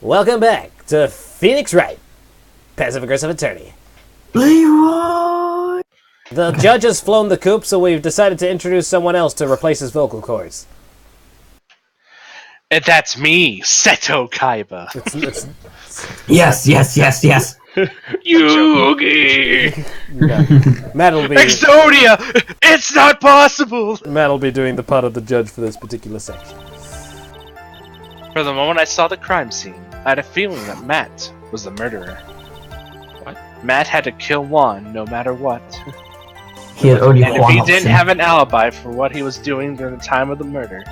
Welcome back to Phoenix Wright, passive-aggressive attorney. Leroy! The judge has flown the coop, so we've decided to introduce someone else to replace his vocal cords. And that's me, Seto Kaiba. Yes. Yugi! Yeah. Matt will be... Exodia! It's not possible! Matt will be doing the part of the judge for this particular section. For the moment I saw the crime scene, I had a feeling that Matt was the murderer. What? Matt had to kill Juan no matter what. He had only And if he didn't have an alibi for what he was doing during the time of the murder.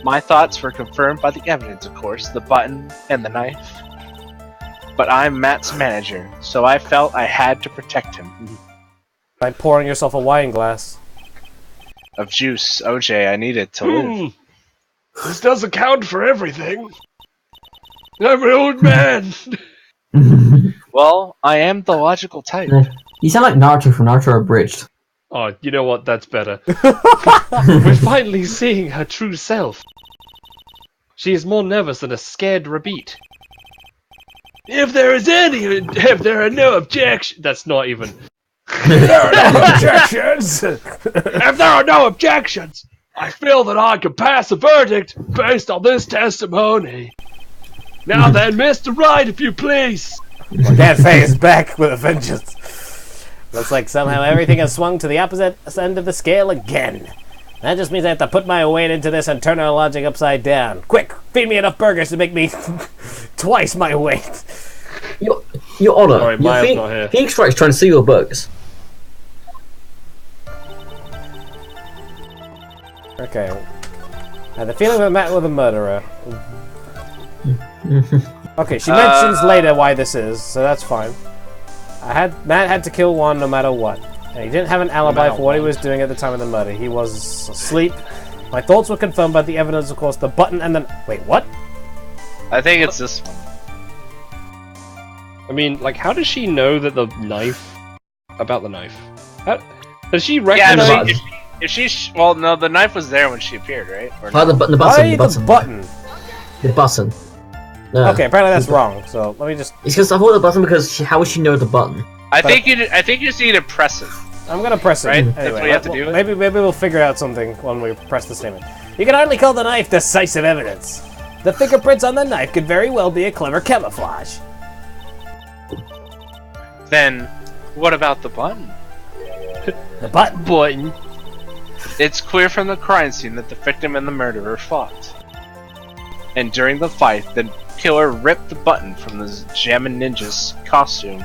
My thoughts were confirmed by the evidence, of course, the button and the knife. But I'm Matt's manager, so I felt I had to protect him. By pouring yourself a wine glass. Of juice, OJ, I needed to live. This doesn't count for everything. I'm an old man. Well, I am the logical type. You sound like Naruto from Naruto Abridged. Oh, you know what? That's better. We're finally seeing her true self. She is more nervous than a scared rabbit. If there are no objections... That's not even... There are no objections! If there are no objections, I feel that I can pass a verdict based on this testimony. Now then, Mr. Wright, if you please. Cafe is back with a vengeance. Looks like somehow everything has swung to the opposite end of the scale again. That just means I have to put my weight into this and turn our logic upside down. Quick, feed me enough burgers to make me twice my weight. Your Honor, Sorry, Maya's not here. Phoenix Wright's trying to steal your burgers. Okay. I had the feeling that Matt was a murderer. Okay, she mentions later why this is, so that's fine. Matt had to kill Juan no matter what. And he didn't have an alibi for what he was doing at the time of the murder. He was asleep. My thoughts were confirmed by the evidence, of course, the button and the... Wait, what? I think it's this one. I mean, like, how does she know that the knife... About the knife? Does she recognize... Yeah, if she... Well, no, the knife was there when she appeared, right? Or Why no? the button? Why the button? The button. No. Okay, apparently that's wrong, so let me just... It's because I thought the button because how would she know the button? I think you just need to press it. I'm gonna press it. Right? Anyway, That's what you have to do? Maybe we'll figure out something when we press the statement. You can hardly call the knife decisive evidence. The fingerprints on the knife could very well be a clever camouflage. Then, what about the button? The button? It's clear from the crime scene that the victim and the murderer fought. And during the fight, the killer ripped the button from the Jammin' Ninja's costume.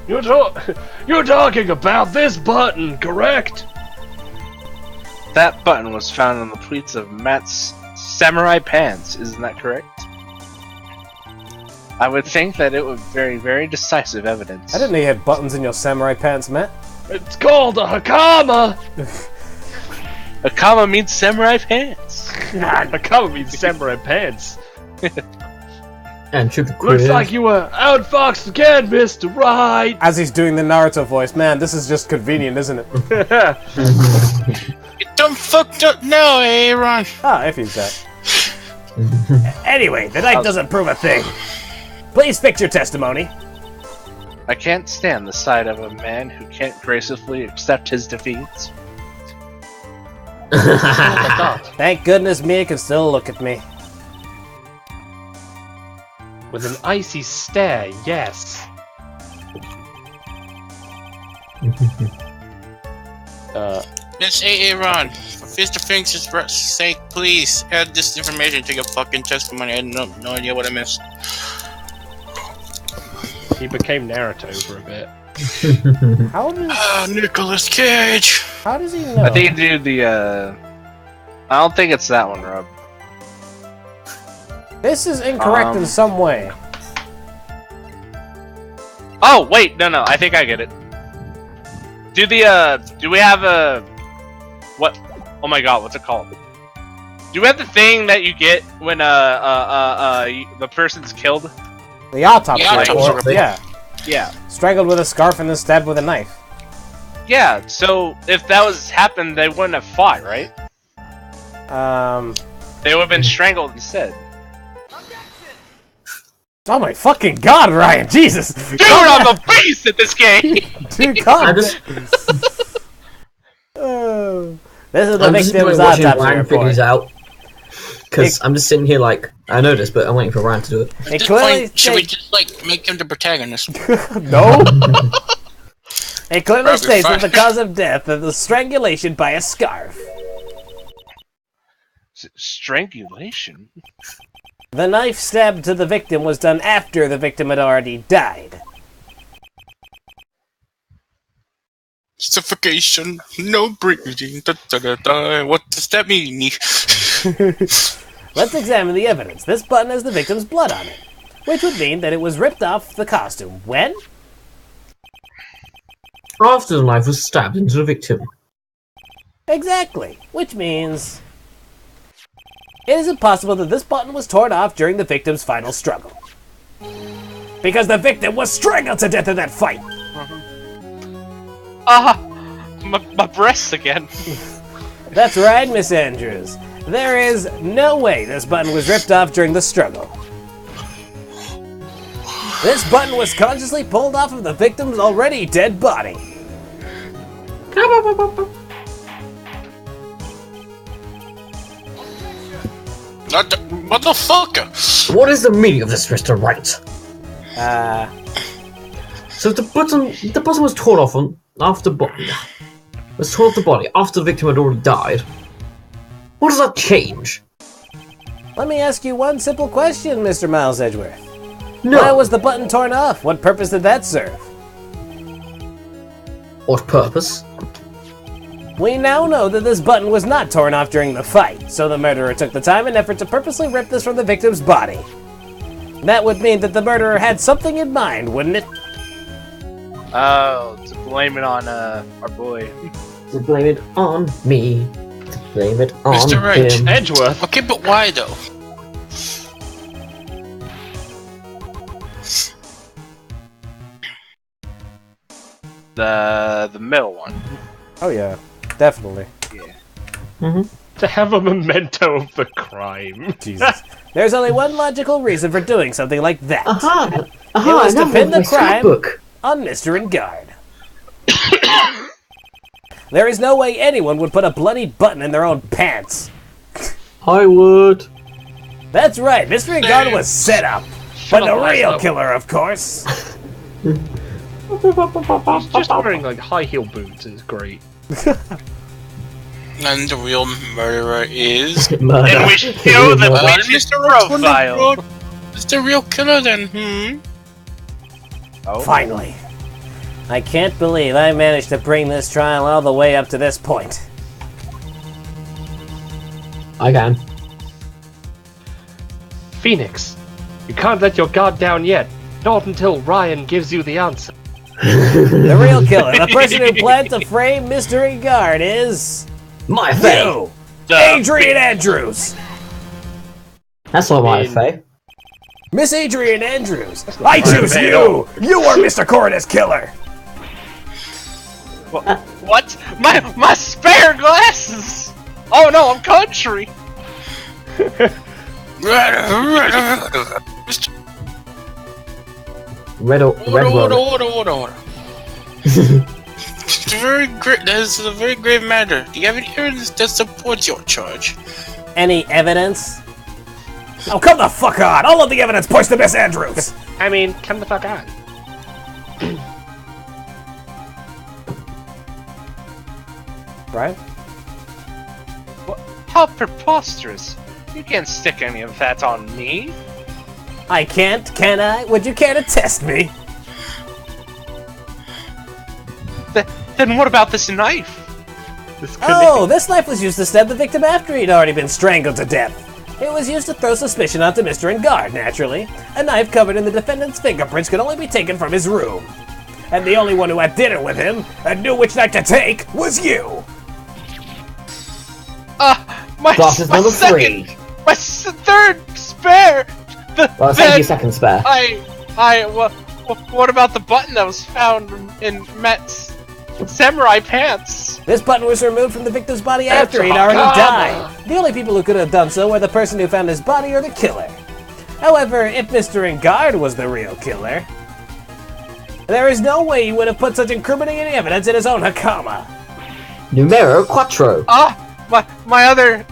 You're talking about this button, correct? That button was found on the pleats of Matt's samurai pants, isn't that correct? I would think that it would be very, very decisive evidence. I didn't know you had buttons in your samurai pants, Matt. It's called a hakama! Akama means samurai pants. Hakama means samurai pants. And Looks like you were outfoxed again, Mr. Wright! As he's doing the Naruto voice, man, this is just convenient, isn't it? You dumb fucked up now, Aaron. Ah, if he's that. Anyway, the knife doesn't prove a thing. Please fix your testimony. I can't stand the sight of a man who can't gracefully accept his defeats. Thank goodness Mia can still look at me. With an icy stare, yes. Miss Aaron, for Mr. Finks' sake, please add this information to your fucking testimony. I had no idea what I missed. He became Naruto for a bit. Nicolas Cage! How does he know? I think you do the, I don't think it's that one, Rob. This is incorrect in some way. Oh, wait, no, I think I get it. Do we have a... What? Oh my god, what's it called? Do we have the thing that you get when, the person's killed? The autopsy The autopsy report. report. Yeah. Yeah. Strangled with a scarf and then stabbed with a knife. Yeah, so if that was happened, they wouldn't have fought, right? They would have been strangled instead. Oh my fucking god, Ryan! Jesus! Dude, I'm a beast at this game! Dude, calm I'm just, This is the I'm just victim's watching autopsy Ryan figure report. these out. Because I'm just sitting here like, I know this, but I'm waiting for Ryan to do it. At It this clearly point, should we states- just like make him the protagonist? No! It clearly Probably states that the fine. cause of death is the strangulation by a scarf. Strangulation? The knife stab to the victim was done after the victim had already died. Suffocation, no breathing. Da, da, da, da. What does that mean? Let's examine the evidence. This button has the victim's blood on it, which would mean that it was ripped off the costume. When? After the knife was stabbed into the victim. Exactly. Which means... it is impossible that this button was torn off during the victim's final struggle. Because the victim was strangled to death in that fight! My breasts again. That's right, Miss Andrews. There is no way this button was ripped off during the struggle. This button was consciously pulled off of the victim's already dead body. Not the motherfucker! What is the meaning of this, Mr. Wright? So the button was torn off after was torn off the body after the victim had already died. What does that change? Let me ask you one simple question, Mr. Miles Edgeworth. No. Why was the button torn off? What purpose did that serve? What purpose? We now know that this button was not torn off during the fight, so the murderer took the time and effort to purposely rip this from the victim's body. That would mean that the murderer had something in mind, wouldn't it? Oh, to blame it on our boy. To blame it on me. To blame it on Mr. Wright. him. Edgeworth. Okay, but why though? The middle one. Oh yeah, definitely. To have a memento of the crime. Jesus. There's only one logical reason for doing something like that. Aha! It was to Another pin the my crime scrapbook. on Mr. Ingard. There is no way anyone would put a bloody button in their own pants. I would. That's right, Mr. Ingard was set up. But the up, real Laszlo. killer, of course. Just wearing like high heel boots is great. And the real murderer is. Murder. And we show the Well, witch's profile. Is the real killer then? Oh. Finally. I can't believe I managed to bring this trial all the way up to this point. I can. Phoenix, you can't let your guard down yet. Not until Ryan gives you the answer. The real killer, the person who planned to frame Mr. Ingard is... My fate. you! Adrian Andrews! That's not my In- fate. Miss Adrian Andrews! I choose you! You are Mr. Coroner's killer! What? My spare glasses! Oh no, I'm country! Mr. Red Order. It's very great. That is a very grave matter. Do you have any evidence that supports your charge? Any evidence? Oh, come the fuck on! All of the evidence points to Miss Andrews! I mean, come the fuck on. Brian? How preposterous! You can't stick any of that on me. I can't, can I? Would you care to test me? Then what about this knife? This could Oh, this knife was used to stab the victim after he'd already been strangled to death. It was used to throw suspicion onto Mr. Ingard, naturally. A knife covered in the defendant's fingerprints could only be taken from his room. And the only one who had dinner with him and knew which knife to take was you! My Glasses my number second, 3. my third spare. Well, thank you, second spare. What about the button that was found in Matt's samurai pants? This button was removed from the victim's body after he'd already died. The only people who could have done so were the person who found his body or the killer. However, if Mr. Engard was the real killer, there is no way he would have put such incriminating evidence in his own Hakama. Numero quattro. My other...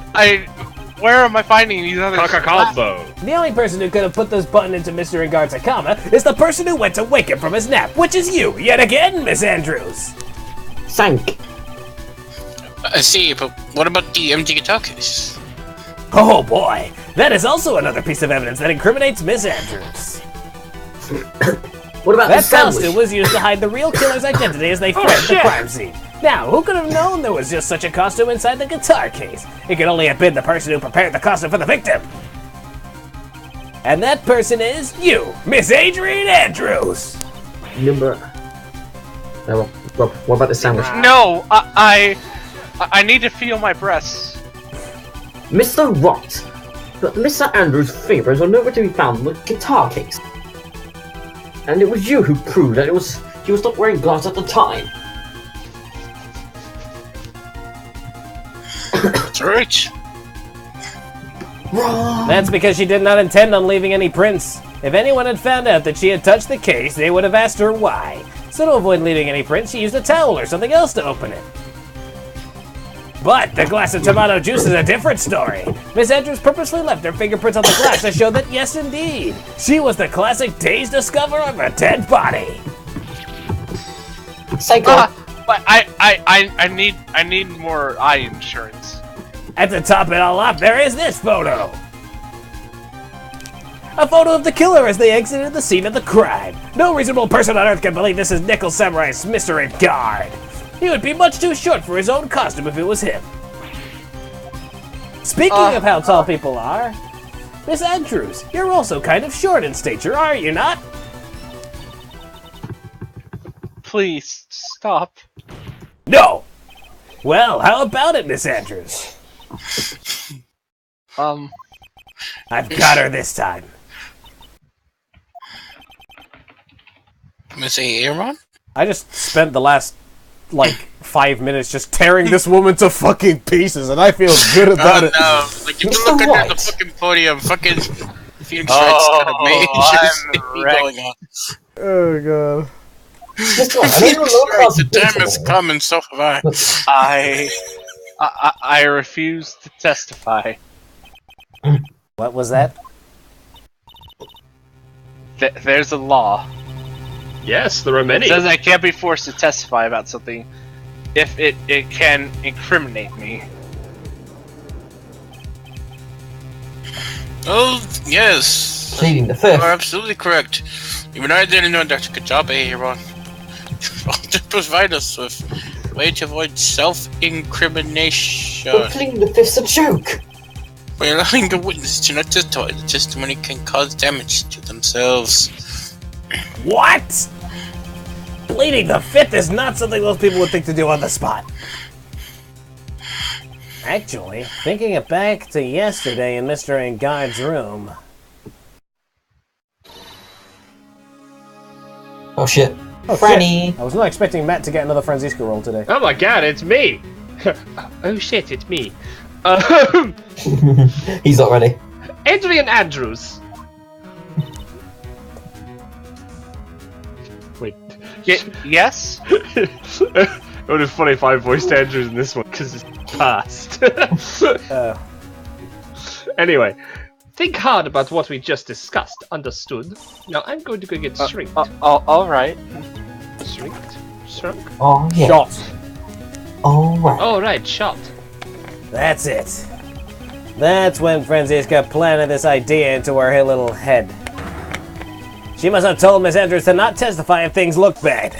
Where am I finding these other... Combo. The only person who could have put this button into Mr. Engard's Hakama is the person who went to wake him from his nap, which is you, yet again, Miss Andrews. Sank. I see, but what about the empty guitar case? Oh boy, that is also another piece of evidence that incriminates Miss Andrews. What about That the sandwich? costume was used to hide the real killer's identity as they fled the crime scene. Now, who could have known there was just such a costume inside the guitar case? It could only have been the person who prepared the costume for the victim. And that person is you, Miss Adrian Andrews. Number... Rob, what about the sandwich? No, I need to feel my breasts. Mr. Right, but Mr. Andrews' fingers are nowhere to be found in the guitar case. And it was you who proved that he was not wearing gloves at the time. That's right. Wrong. That's because she did not intend on leaving any prints. If anyone had found out that she had touched the case, they would have asked her why. So to avoid leaving any prints, she used a towel or something else to open it. But the glass of tomato juice is a different story. Miss Andrews purposely left her fingerprints on the glass to show that, yes indeed, she was the classic dazed discoverer of a dead body. Psycho. But I need more eye insurance. And to top it all up, there is this photo. A photo of the killer as they exited the scene of the crime. No reasonable person on Earth can believe this is Nickel Samurai's Mr. Engard. He would be much too short for his own costume if it was him. Speaking of how tall people are, Miss Andrews, you're also kind of short in stature, are you not? Please, stop. No! Well, how about it, Miss Andrews? I've got her this time. Miss Aaron? I just spent the last, 5 minutes just tearing this woman to fucking pieces, and I feel good about it. No, like you can look under the fucking podium, fucking Phoenix Wright's got a major thing going on. Oh god. The time has come and so have I. I refuse to testify. What was that? There's a law. Yes, there are many. It says I can't be forced to testify about something if it can incriminate me. Oh, yes. Pleading the You fifth. are absolutely correct. Even I didn't know Dr. Kajabe, Aaron. To provide us with a way to avoid self-incrimination. But pleading the fifth's a joke. By allowing a witness to not testify, the testimony can cause damage to themselves. What? Pleading the fifth is not something most people would think to do on the spot. Actually, thinking it back to yesterday in Mr. Engard's room. Oh shit. Oh, Franny. shit. I was not expecting Matt to get another Francisco roll today. Oh my god, it's me! Oh shit, it's me. He's not ready. Adrian Andrews. Wait. Yes? It would have been funny if I voiced Andrews in this one, because it's past. Anyway, think hard about what we just discussed, understood? Now I'm going to go get shrinked. Alright. Shrinked? Shrunk? Oh yeah. Shot. Alright. Alright, shot. That's it. That's when Francisca planted this idea into her little head. She must have told Miss Andrews to not testify if things look bad.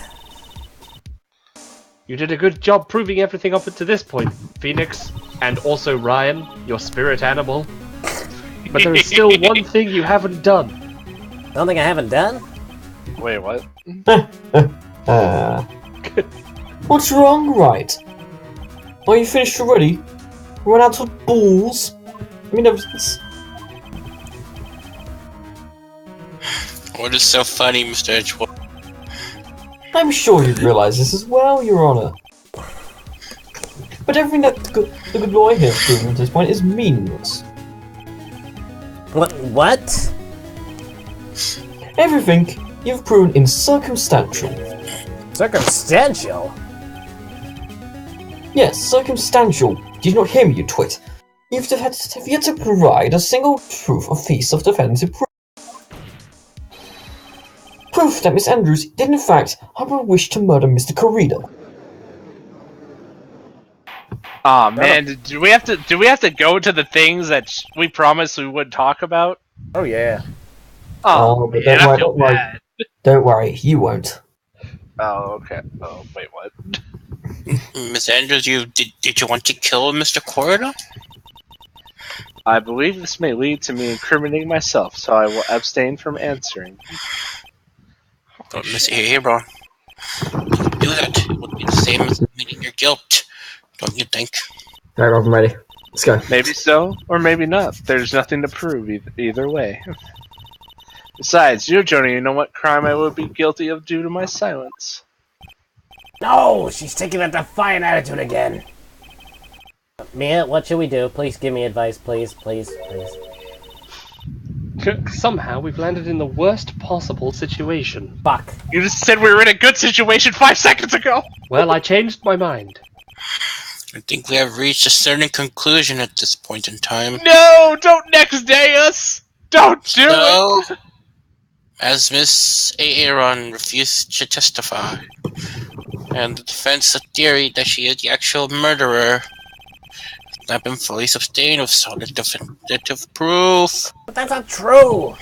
You did a good job proving everything up to this point, Phoenix, and also Ryan, your spirit animal. But there is still one thing you haven't done. Something I haven't done? Wait, what? What's wrong, right? Are you finished already? Run out of balls? I mean, What is so funny, Mr. Edgeworth? I'm sure you'd realise this as well, Your Honour. But everything that the good lawyer here has proven to this point is meaningless. What? Everything you've proven is circumstantial. Circumstantial? Yes, circumstantial. Did you not hear me, you twit? You've yet to provide a single proof of piece of defensive proof. Proof that Miss Andrews did in fact have a wish to murder Mr. Corrido. Aw, man, do we have to go to the things that we promised we wouldn't talk about? Oh, yeah. Oh, but man, I feel bad. Don't worry, you won't. Oh, okay. Oh, wait, what? Miss Andrews, did you want to kill Mr. Corridor? I believe this may lead to me incriminating myself, so I will abstain from answering. But Miss Aaron, if you do that, it would be the same as admitting your guilt, don't you think? Alright, Rob, I'm ready. Let's go. Maybe so, or maybe not. There's nothing to prove either way. Besides, you, Joni, you know what crime I would be guilty of due to my silence. No! She's taking that defiant attitude again. Mia, what should we do? Please give me advice, please, please, please. Somehow we've landed in the worst possible situation. Fuck. You just said we were in a good situation 5 seconds ago! Well, I changed my mind. I think we have reached a certain conclusion at this point in time. No! Don't next day us! Don't do it! So, as Miss Aaron refused to testify, and the defense of theory that she is the actual murderer has not been fully sustained with solid definitive proof. But that's not true!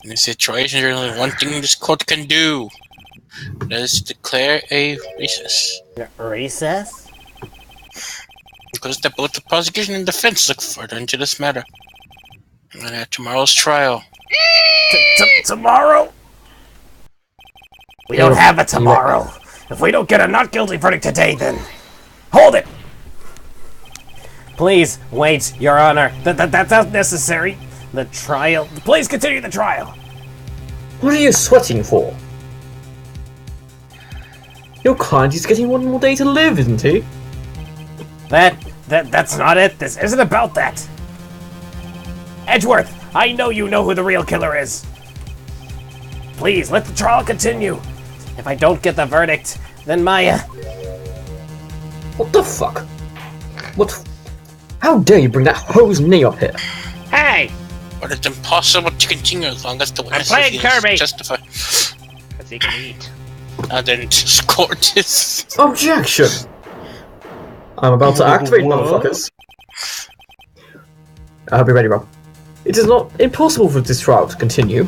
In this situation, there's only one thing this court can do. That is declare a recess. Recess? Because that both the prosecution and defense look further into this matter. And at tomorrow's trial. Tomorrow? We don't have a tomorrow. If we don't get a not guilty verdict today, then... Hold it! Please, wait, Your Honor. That's not necessary. The trial... Please continue the trial. What are you sweating for? Your client is getting one more day to live, isn't he? That's not it. This isn't about that. Edgeworth, I know you know who the real killer is. Please, let the trial continue. If I don't get the verdict, then Maya... What the fuck? What? How dare you bring that hose knee up here? Hey! But it's impossible to continue as long as the witness playing Kirby. testify. Because he can eat. And then court is... Objection! I'm about to activate, What? motherfuckers. I hope you're ready, Rob. It is not impossible for this trial to continue.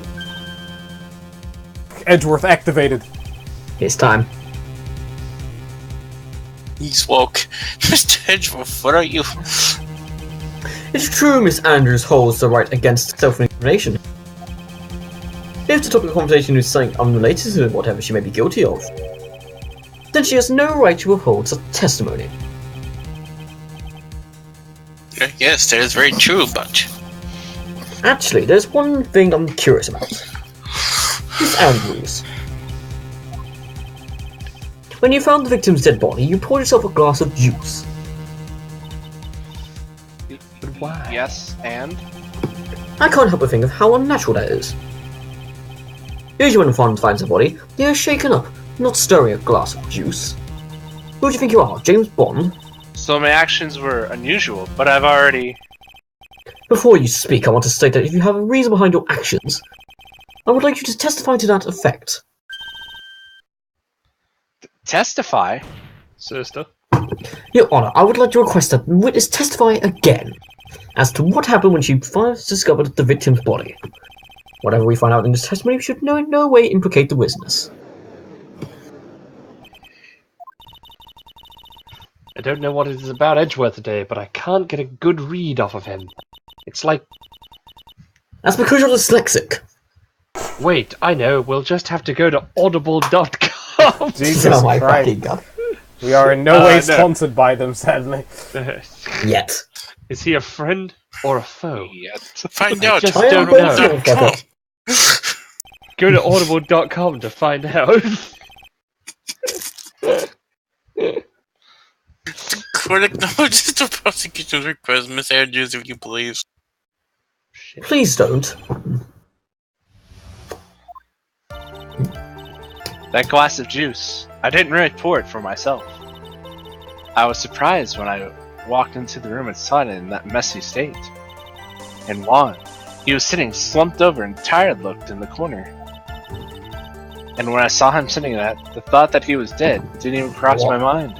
Edgeworth activated. It's time. He's woke. Mr. Edgeworth, what are you? It's true Miss Andrews holds the right against self-incrimination. If the topic of conversation is something unrelated to whatever she may be guilty of, then she has no right to withhold such testimony. Yes, that is very true, but... Actually, there's one thing I'm curious about. Miss Andrews. When you found the victim's dead body, you poured yourself a glass of juice. Why? Yes, and? I can't help but think of how unnatural that is. Usually when one finds a body, they are shaken up, not stirring a glass of juice. Who do you think you are, James Bond? So my actions were unusual, but I've already... Before you speak, I want to state that if you have a reason behind your actions, I would like you to testify to that effect. Testify? Sister? Your Honour, I would like to request that the witness testify again as to what happened when she first discovered the victim's body. Whatever we find out in this testimony should in no way implicate the witness. I don't know what it is about Edgeworth today, but I can't get a good read off of him. It's like... That's because you're dyslexic. Wait, I know, we'll just have to go to audible.com. Jesus Oh my Christ. fucking god. We are in no way no. sponsored by them, sadly. Yet. Is he a friend or a foe? Yet. Find out. just I am don't both, know. motherfucker. Go to audible.com to find out. Court acknowledges the prosecution's request, Miss Andrews, if you please. Please don't. That glass of juice, I didn't really pour it for myself. I was surprised when I walked into the room and saw it in that messy state. And Juan, he was sitting slumped over and tired-looked in the corner. And when I saw him sitting there, the thought that he was dead didn't even cross my mind.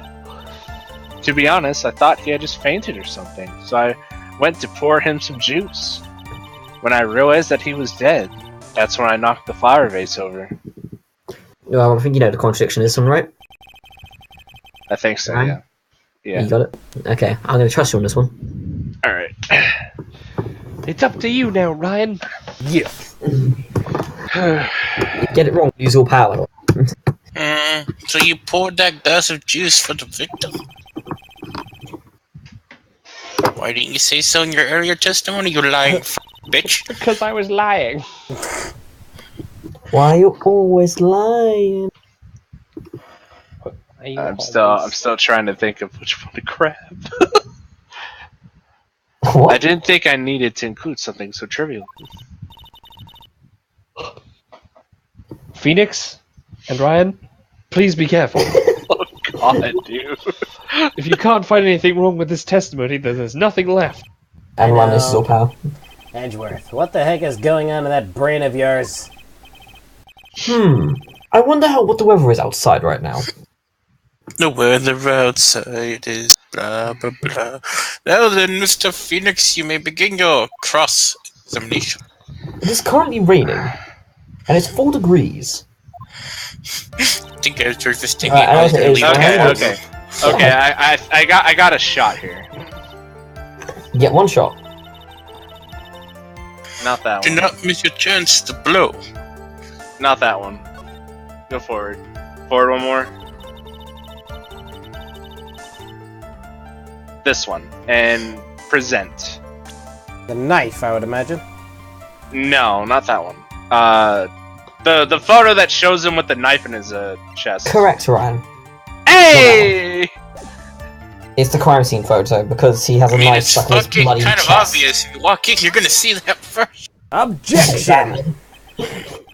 To be honest, I thought he had just fainted or something, so I went to pour him some juice. When I realized that he was dead, that's when I knocked the flower vase over. Well, I think you know the contradiction is one, right? I think so, Ryan? yeah. Yeah. You got it? Okay, I'm going to trust you on this one. Alright. It's up to you now, Ryan. Yeah. Get it wrong, use your power. So you poured that glass of juice for the victim? Why didn't you say so in your earlier testimony, you lying bitch? Because I was lying. Why are you always lying? I'm still trying to think of which one to grab. What? I didn't think I needed to include something so trivial. Phoenix and Ryan, please be careful. Oh god, dude. If you can't find anything wrong with this testimony, then there's nothing left. And I Ryan, this is know. your power. Edgeworth, what the heck is going on in that brain of yours? I wonder what the weather is outside right now. The weather outside is blah blah blah. Now then, Mr. Phoenix, you may begin your cross-examination. It is currently raining, and it's 4 degrees. I think I was just thinking Right, I was okay, gonna leave Okay, it. okay. I got a shot here. You get one shot. Not that Do one. not miss your chance to blow. Not that one. Go forward. Forward one more. This one. And present. The knife, I would imagine. No, not that one. The photo that shows him with the knife in his chest. Correct, Ryan. Hey! It's the crime scene photo because he has a I mean, knife it's stuck in his fucking bloody kind of chest. obvious. If you walk in, you're gonna see that first. Objection!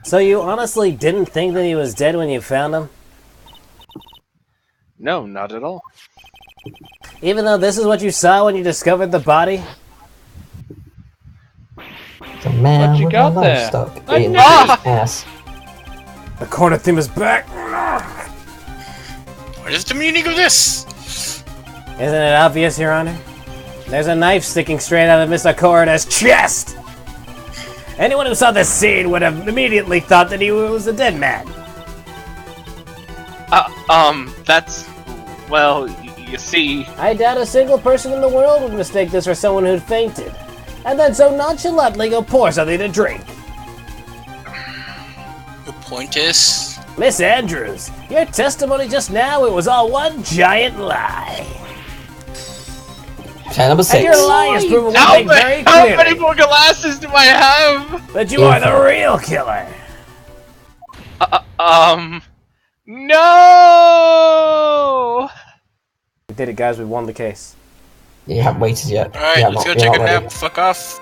So you honestly didn't think that he was dead when you found him? No, not at all. Even though this is what you saw when you discovered the body? The man What you with got a knife there? stuck I in know his it! ass. The corner theme is back! What is the meaning of this? Isn't it obvious, Your Honor? There's a knife sticking straight out of Mr. Coroner's chest! Anyone who saw this scene would have immediately thought that he was a dead man. That's... Well, you see... I doubt a single person in the world would mistake this for someone who'd fainted, and then so nonchalantly go pour something to drink. Your point is... Miss Andrews, your testimony just now, it was all one giant lie. Okay, number 6. And your lie has proven one How thing very many clearly, more glasses do I have? that you are the real killer. No! We did it, guys. We won the case. You haven't waited yet. Alright, Yeah, let's go you're take a not ready. nap. Fuck off.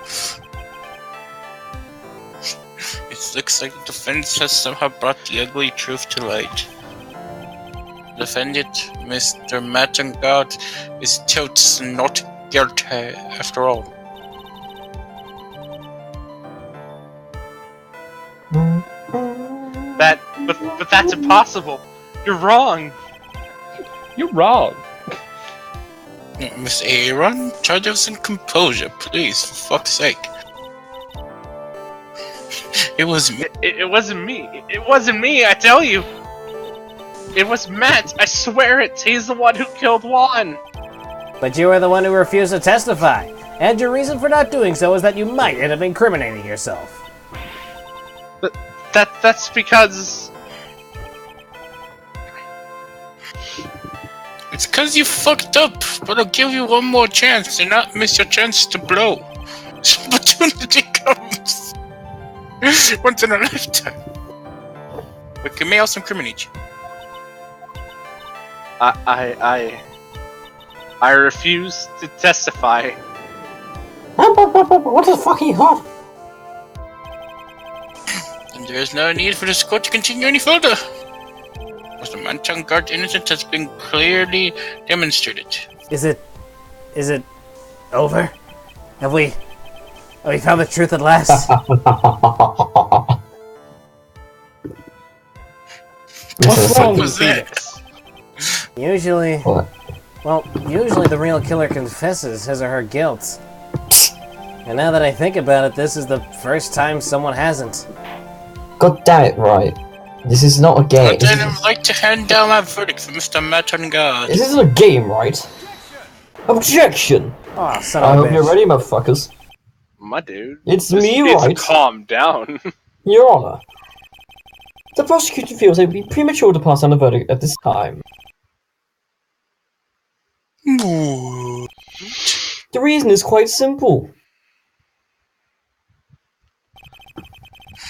It looks like the defense has somehow brought the ugly truth to light. Defendant, Mr. Mattengard, is totes not guilty after all. But that's impossible. You're wrong. You're wrong. Miss Aaron, try to have some composure, please, for fuck's sake. It was me. It wasn't me. It wasn't me, I tell you. It was Matt. I swear it. He's the one who killed Juan. But you were the one who refused to testify, and your reason for not doing so is that you might end up incriminating yourself. But that's because... It's cause you fucked up, but I'll give you one more chance and not miss your chance to blow. This opportunity comes once in a lifetime. But it may also incriminate you. I refuse to testify. What the fuck are you on? And there is no need for this court to continue any further. Matangard's innocence has been clearly demonstrated. Is it over? Have we found the truth at last? What's wrong was with that? Phoenix? Usually, What? well, usually the real killer confesses his or her guilt. And now that I think about it, this is the first time someone hasn't. God damn it, right. This is not a game. But I'd like to hand down my verdict for Mr. Matangard. This isn't a game, right? Objection! Oh, son I of a hope you're bitch. ready, motherfuckers. My dude. It's me, It's right? calm down. Your Honor. The prosecution feels it would be premature to pass on a verdict at this time. Ooh. The reason is quite simple.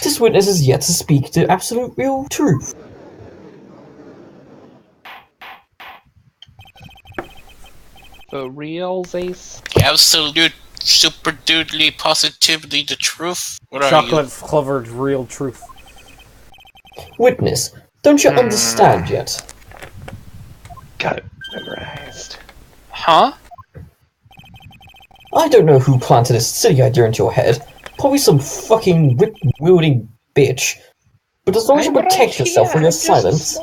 This witness is yet to speak the absolute real truth. For real, Ace? The absolute, super dudely, positively the truth? What are Chocolate flavored real truth. Witness, don't you understand yet? Got it memorized. Huh? I don't know who planted this silly idea into your head. Probably some fucking whip-wielding bitch. But as long as you I'm protect right yourself here, from your I'm just- silence,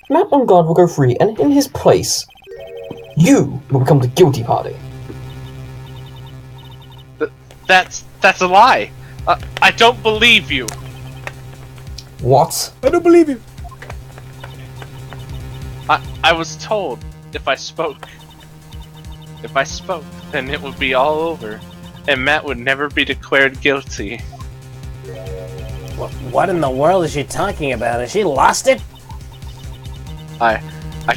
Matt on guard will go free, and in his place, you will become the guilty party. That's a lie. I don't believe you. What? I don't believe you. I was told if I spoke, then it would be all over, and Matt would never be declared guilty. What in the world is she talking about? Has she lost it? I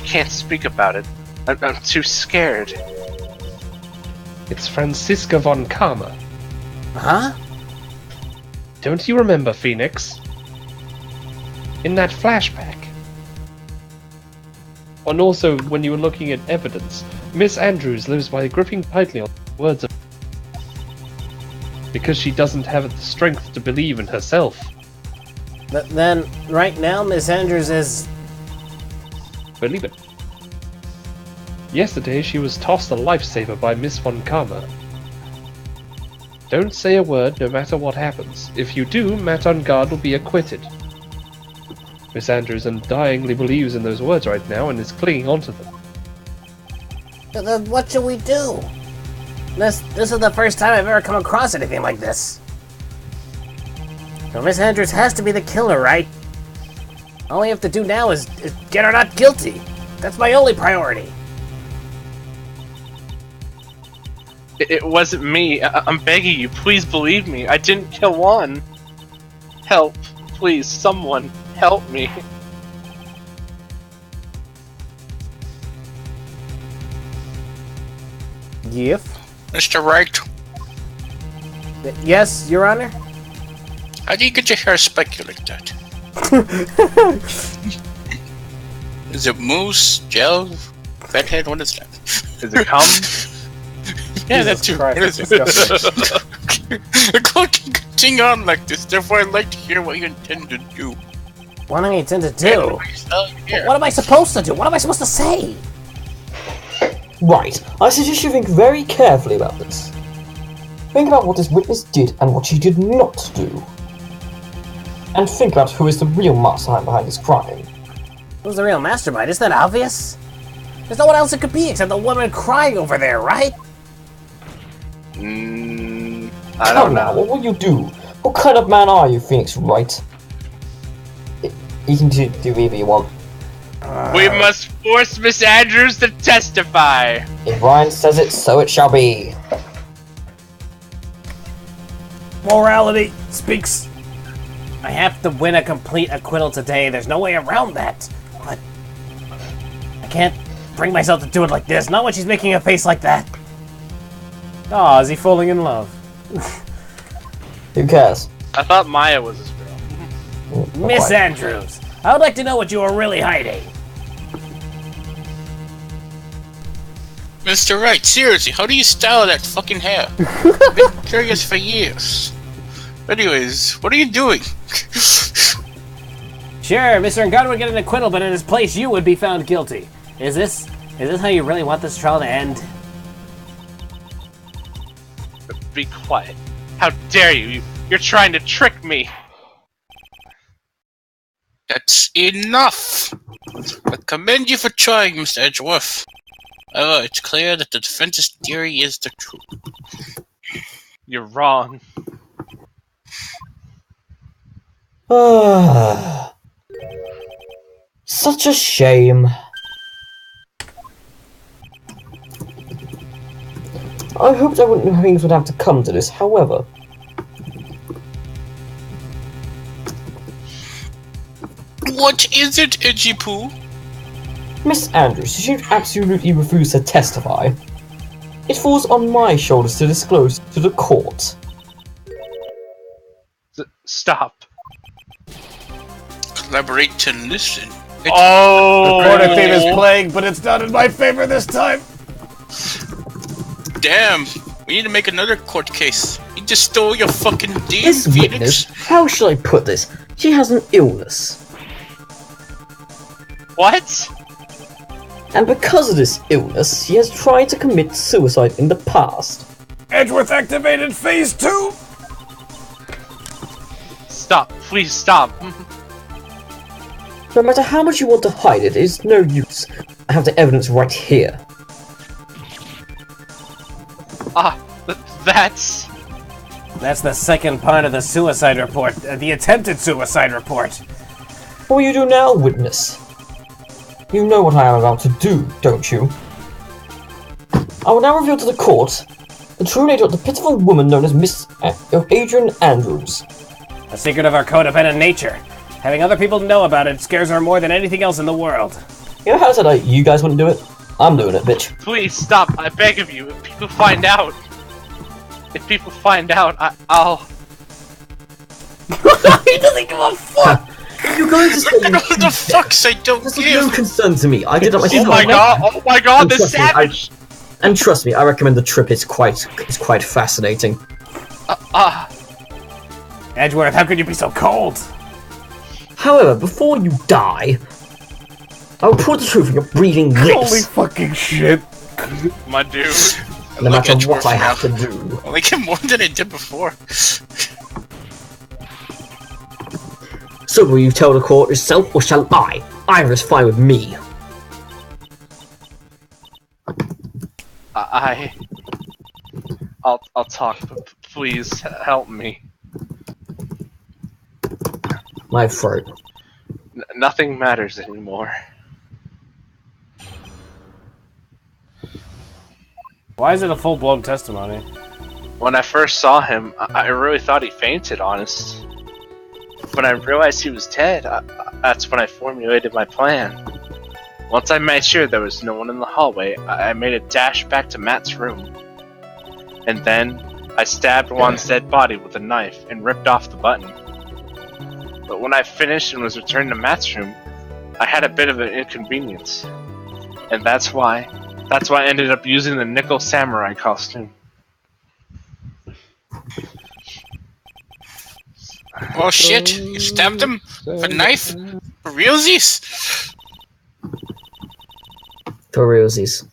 can't speak about it. I'm too scared. It's Franziska von Karma. Huh? Don't you remember, Phoenix? In that flashback. And also, when you were looking at evidence, Miss Andrews lives by gripping tightly on the words of... because she doesn't have the strength to believe in herself. Then, right now, Miss Andrews is... Believe it. Yesterday, she was tossed a lifesaver by Miss von Karma. Don't say a word no matter what happens. If you do, Matt on guard will be acquitted. Miss Andrews undyingly believes in those words right now and is clinging onto them. Then what should we do? This is the first time I've ever come across anything like this. So Miss Andrews has to be the killer, right? All we have to do now is get her not guilty. That's my only priority. It wasn't me. I'm begging you, please believe me. I didn't kill Juan. Help, please, someone, help me. Yep. Mr. Wright, Yes, Your Honor? how do you get your hair spiky like that? Is it mousse, gel, fathead? What is that? Is it cum? Yeah, Jesus that too. Christ, What is that's it? Continue on like this, therefore I'd like to hear what you intend to do. What do I intend to do? Yeah. What am I supposed to do? What am I supposed to say? Right, I suggest you think very carefully about this. Think about what this witness did and what she did not do. And think about who is the real mastermind behind this crime. Who's the real mastermind? Isn't that obvious? There's no one else it could be except the woman crying over there, right? I don't Come now, know. what will you do? What kind of man are you, Phoenix Wright? You can do whatever you want. We must force Miss Andrews to testify. If Ryan says it, so it shall be. Morality speaks. I have to win a complete acquittal today. There's no way around that. But I can't bring myself to do it like this. Not when she's making a face like that. Oh, is he falling in love? Who cares? I thought Maya was his girl. Not Miss quite. Andrews, I would like to know what you are really hiding. Mr. Wright, seriously, how do you style that fucking hair? I've been curious for years. Anyways, what are you doing? Sure, Mr. Ngard would get an acquittal, but in his place you would be found guilty. Is this how you really want this trial to end? Be quiet. How dare you? You're trying to trick me! That's enough! I commend you for trying, Mr. Edgeworth. However, it's clear that the defense's theory is the truth. You're wrong. Such a shame. I hoped I wouldn't things would have to come to this, however. What is it, Edgy Poo? Miss Andrews, you should absolutely refuse to testify. It falls on my shoulders to disclose to the court. Stop. Collaborate to listen. Oh! The Porter theme is playing, but it's not in my favor this time. Damn, we need to make another court case. You just stole your fucking deed, This witness, how shall I put this? She has an illness. What? And because of this illness, she has tried to commit suicide in the past. Edgeworth activated phase 2. Stop. Please stop. No matter how much you want to hide it, it's no use. I have the evidence right here. That's the second part of the suicide report, the attempted suicide report. What will you do now, witness? You know what I am about to do, don't you? I will now reveal to the court the true nature of the pitiful woman known as Miss Adrian Andrews. A secret of our codependent nature. Having other people know about it scares her more than anything else in the world. You know how I said you guys wouldn't do it? I'm doing it, bitch. Please stop. I beg of you. If people find out, I'll. He doesn't give a fuck! You guys just say What the fuck's I don't That's of no give? concern to me. I did it Oh myself. my god, the trust me, savage! And trust me, I recommend the trip. It's quite fascinating. Edgeworth, how could you be so cold? However, before you die, I will pour the truth in your breathing lips. Holy fucking shit. My dude. No Look matter at what I Edgeworth have to now. do. I like him more than I did before. So will you tell the court yourself, or shall I? Either is fine with me. I'll talk, but please help me. My throat. Nothing matters anymore. Why is it a full-blown testimony? When I first saw him, I really thought he fainted, honest. When I realized he was dead, that's when I formulated my plan. Once I made sure there was no one in the hallway, I made a dash back to Matt's room. And then, I stabbed Juan's dead body with a knife and ripped off the button. But when I finished and was returned to Matt's room, I had a bit of an inconvenience. And that's why I ended up using the nickel samurai costume. Oh shit, you stabbed him? With a knife? For realsies? For realsies.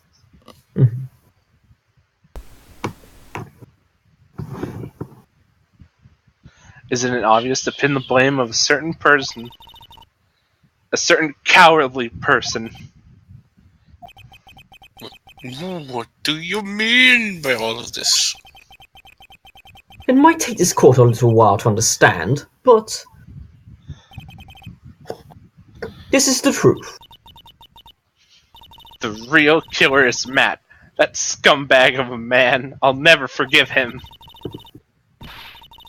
Isn't it obvious to pin the blame of a certain person? A certain cowardly person. What do you mean by all of this? It might take this court a little while to understand, but this is the truth. The real killer is Matt. That scumbag of a man. I'll never forgive him.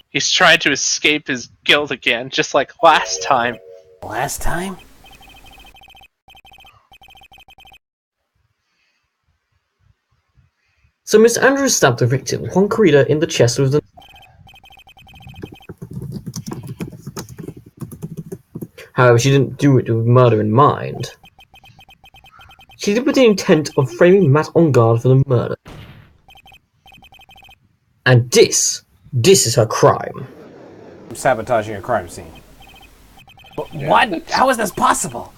He's trying to escape his guilt again, just like last time. Last time? So Miss Andrews stabbed the victim, Juan Corrida, in the chest with a... However, she didn't do it with murder in mind. She did it with the intent of framing Matt on guard for the murder. And this is her crime. I'm sabotaging a crime scene. What? How is this possible?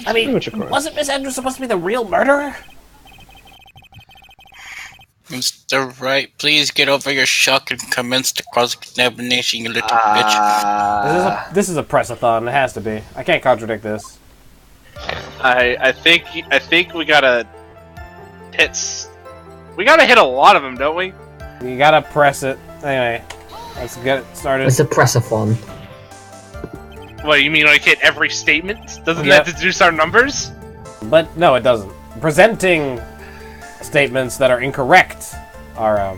I mean, Pretty much a crime. wasn't Miss Andrews supposed to be the real murderer? Mr. Wright, please get over your shock and commence the cross-examination, you little bitch. This is a press-a-thon. It has to be. I can't contradict this. I think we gotta hit. We gotta hit a lot of them, don't we? You gotta press it. Anyway, let's get it started. It's a press-a-thon. What, you mean like hit every statement? Doesn't Yep. that deduce our numbers? But no, it doesn't. Presenting statements that are incorrect are,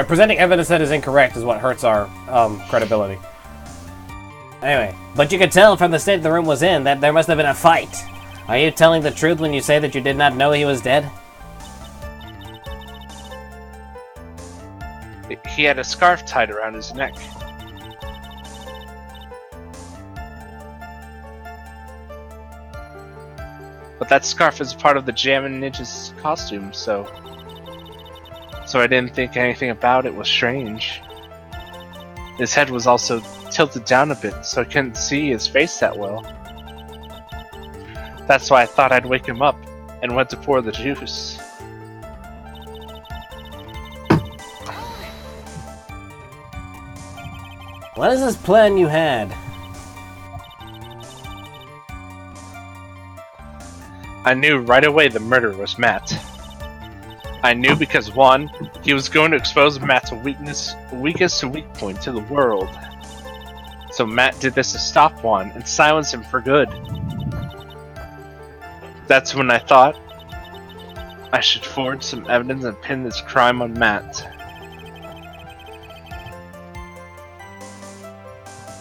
presenting evidence that is incorrect is what hurts our, credibility. Anyway, but you could tell from the state the room was in that there must have been a fight. Are you telling the truth when you say that you did not know he was dead? He had a scarf tied around his neck. But that scarf is part of the Jammin' Ninja's costume, so I didn't think anything about it was strange. His head was also tilted down a bit, so I couldn't see his face that well. That's why I thought I'd wake him up, and went to pour the juice. What is this plan you had? I knew right away the murderer was Matt. I knew because 1, he was going to expose Matt's weakest weak point to the world. So Matt did this to stop 1 and silence him for good. That's when I thought I should forge some evidence and pin this crime on Matt.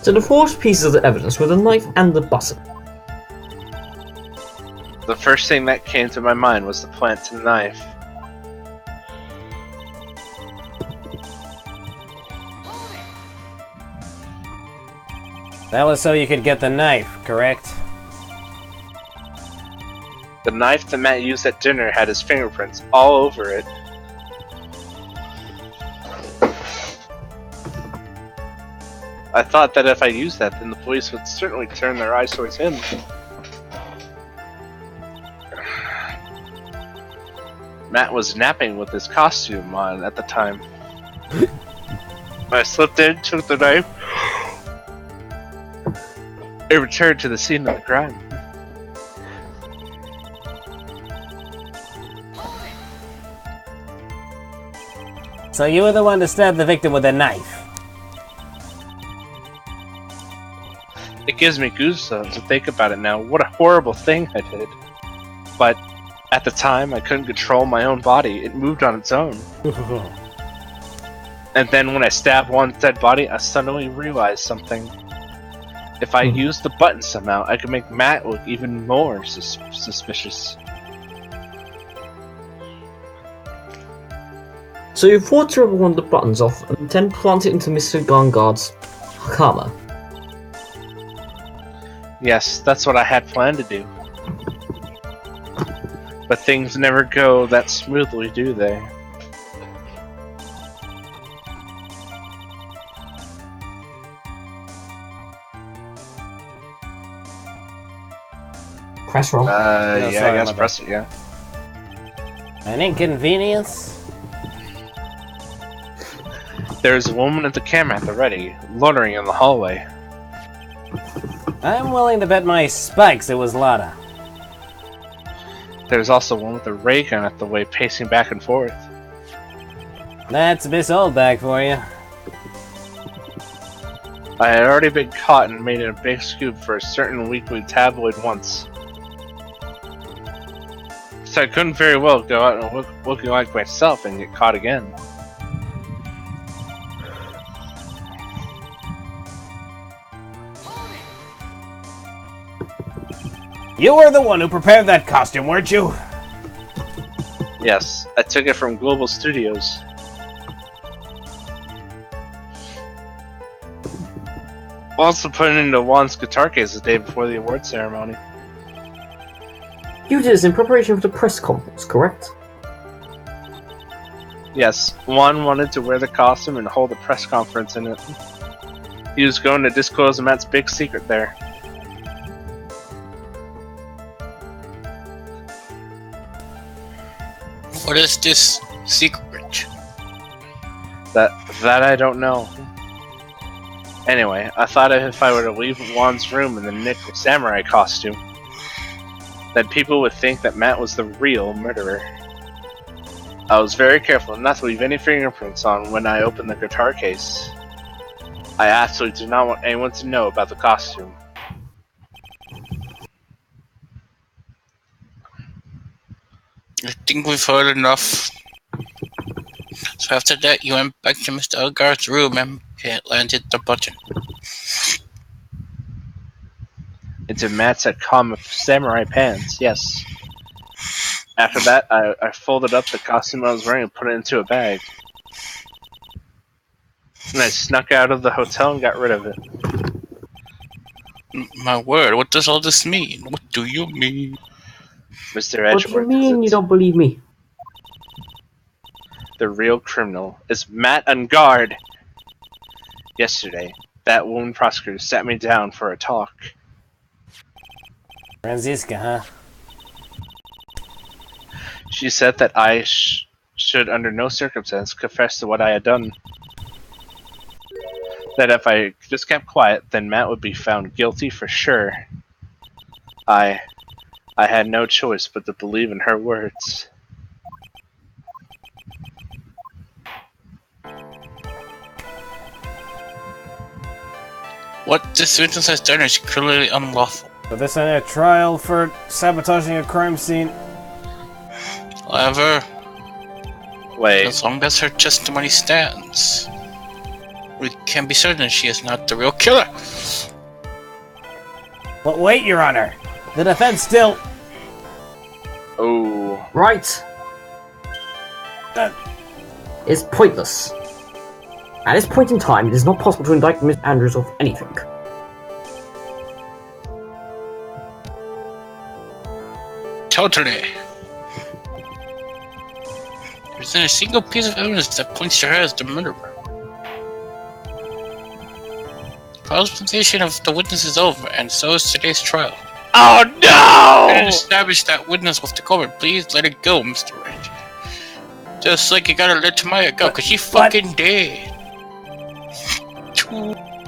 So the forged pieces of the evidence were the knife and the button. The first thing that came to my mind was the plant to the knife. That was so you could get the knife, correct? The knife that Matt used at dinner had his fingerprints all over it. I thought that if I used that, then the police would certainly turn their eyes towards him. Matt was napping with his costume on at the time. I slipped in, took the knife, and returned to the scene of the crime. So you were the one to stab the victim with a knife? It gives me goosebumps to think about it now. What a horrible thing I did. But at the time, I couldn't control my own body. It moved on its own. And then when I stabbed one dead body, I suddenly realized something. If I used the button somehow, I could make Matt look even more suspicious. So you forged to rip one of the buttons off and then plant it into Mr. Gongard's Hakama. Yes, that's what I had planned to do. But things never go that smoothly, do they? Press roll. Yeah, sorry, I guess my press it, yeah. An inconvenience? There's a woman at the camera at the ready, loitering in the hallway. I'm willing to bet my spikes it was Lada. There's also one with a ray gun at the way, pacing back and forth. That's Miss Oldbag for you. I had already been caught and made it a big scoop for a certain weekly tabloid once. So I couldn't very well go out and look looking like myself and get caught again. You were the one who prepared that costume, weren't you? Yes, I took it from Global Studios. Also put it into Juan's guitar case the day before the award ceremony. You did this in preparation for the press conference, correct? Yes, Juan wanted to wear the costume and hold a press conference in it. He was going to disclose Matt's big secret there. What is this secret? That I don't know. Anyway, I thought if I were to leave Juan's room in the nickel samurai costume, then people would think that Matt was the real murderer. I was very careful not to leave any fingerprints on when I opened the guitar case. I absolutely did not want anyone to know about the costume. I think we've heard enough. So after that, you went back to Mr. Elgar's room and landed the button. Into Matt's common samurai pants, yes. After that, I folded up the costume I was wearing and put it into a bag. And I snuck out of the hotel and got rid of it. My word, what does all this mean? What do you mean? Mr. What do you Edgeworth, mean you don't believe me? the real criminal is Matt on guard. Yesterday, that woman prosecutor sat me down for a talk. Franziska, huh? She said that I should under no circumstance confess to what I had done. That if I just kept quiet, then Matt would be found guilty for sure. I had no choice but to believe in her words. What this witness has done is clearly unlawful. So this ain't a trial for sabotaging a crime scene. However, Wait, as long as her testimony stands, we can be certain she is not the real killer. But wait, Your Honor! The defense still... oh, Right. It's pointless. At this point in time, it is not possible to indict Miss Andrews of anything. Totally. There isn't a single piece of evidence that points to her as the murderer. Cross-examination of the witness is over, and so is today's trial. oh And no! establish that witness with the court. Please let it go, Mr. Red. Just like you gotta let Tamaya go, cause she fucking dead.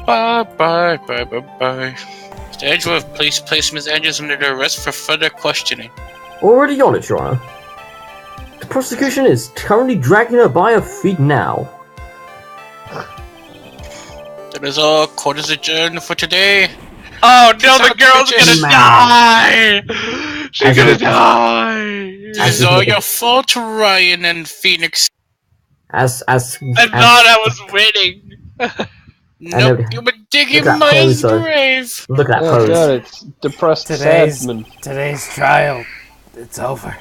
Bye bye bye bye bye. Mr. Edgeworth, please place Ms. Andrews under arrest for further questioning. Already on it, Your Honor. The prosecution is currently dragging her by her feet now. That is all. Court is adjourned for today. Oh no, Peace the out, girl's bitches. gonna die! She's As gonna you- die! It is all your fault, Ryan and Phoenix. As I thought I was winning! Nope, know- you've been digging Look at my pose, though. grave. look at that Oh pose. god, it's depressed Today's Sadman. trial. It's over.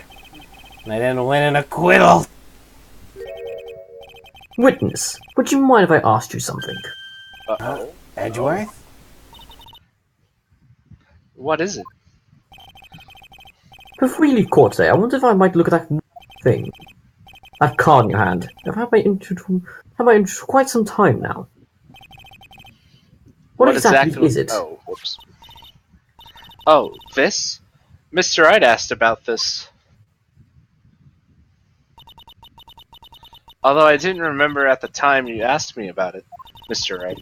And I didn't win an acquittal. Witness, would you mind if I asked you something? Uh-oh. Edgeworth? What is it? Before you leave court today, I wonder if I might look at that thing. That card in your hand. I've had my interest for quite some time now. What exactly is it? Oh, whoops. Oh, this? Mr. Wright asked about this. Although I didn't remember at the time you asked me about it, Mr. Wright.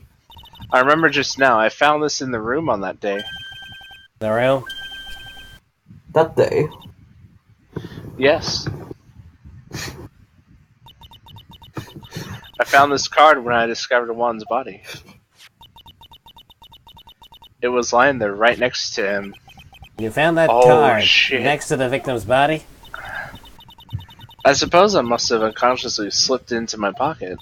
I remember just now, I found this in the room on that day. The real? That day? Yes. I found this card when I discovered Juan's body. It was lying there right next to him. You found that Oh, card shit. next to the victim's body? I suppose I must have unconsciously slipped into my pocket.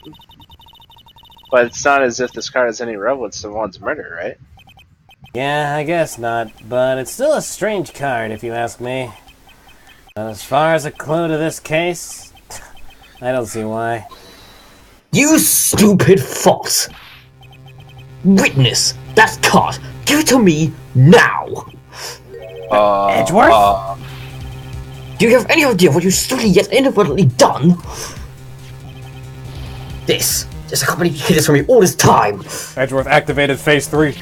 But it's not as if this card has any relevance to Juan's murder, right? Yeah, I guess not, but it's still a strange card if you ask me. And as far as a clue to this case, I don't see why. You stupid fox! Witness that card! Give it to me now! Edgeworth? Do you have any idea what you've stupidly yet inadvertently done? This is a company hid this from me all this time! Edgeworth activated phase 3.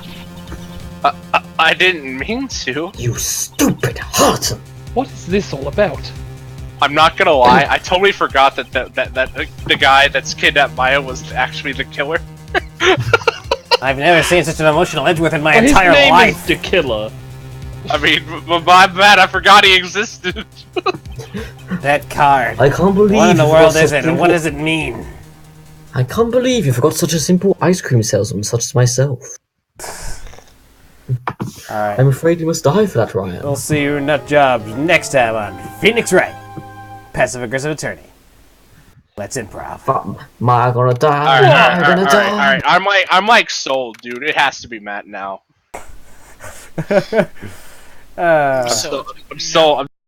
I didn't mean to. You stupid Harton! What is this all about? I'm not gonna lie, I totally forgot that the guy that's kidnapped Maya was actually the killer. I've never seen such an emotional Edgeworth in my His entire name life. is the killer. I mean, my bad, I forgot he existed. That card. I can't believe What in the you world forgot is such it, and simple- what does it mean? I can't believe you forgot such a simple ice cream salesman such as myself. Alright. I'm afraid you must die for that, Ryan. We'll see you nut jobs next time on Phoenix Wright, passive aggressive attorney. Let's improv. Am I gonna die? Am I gonna die? Alright. I'm like sold, dude. It has to be Matt now. So, I'm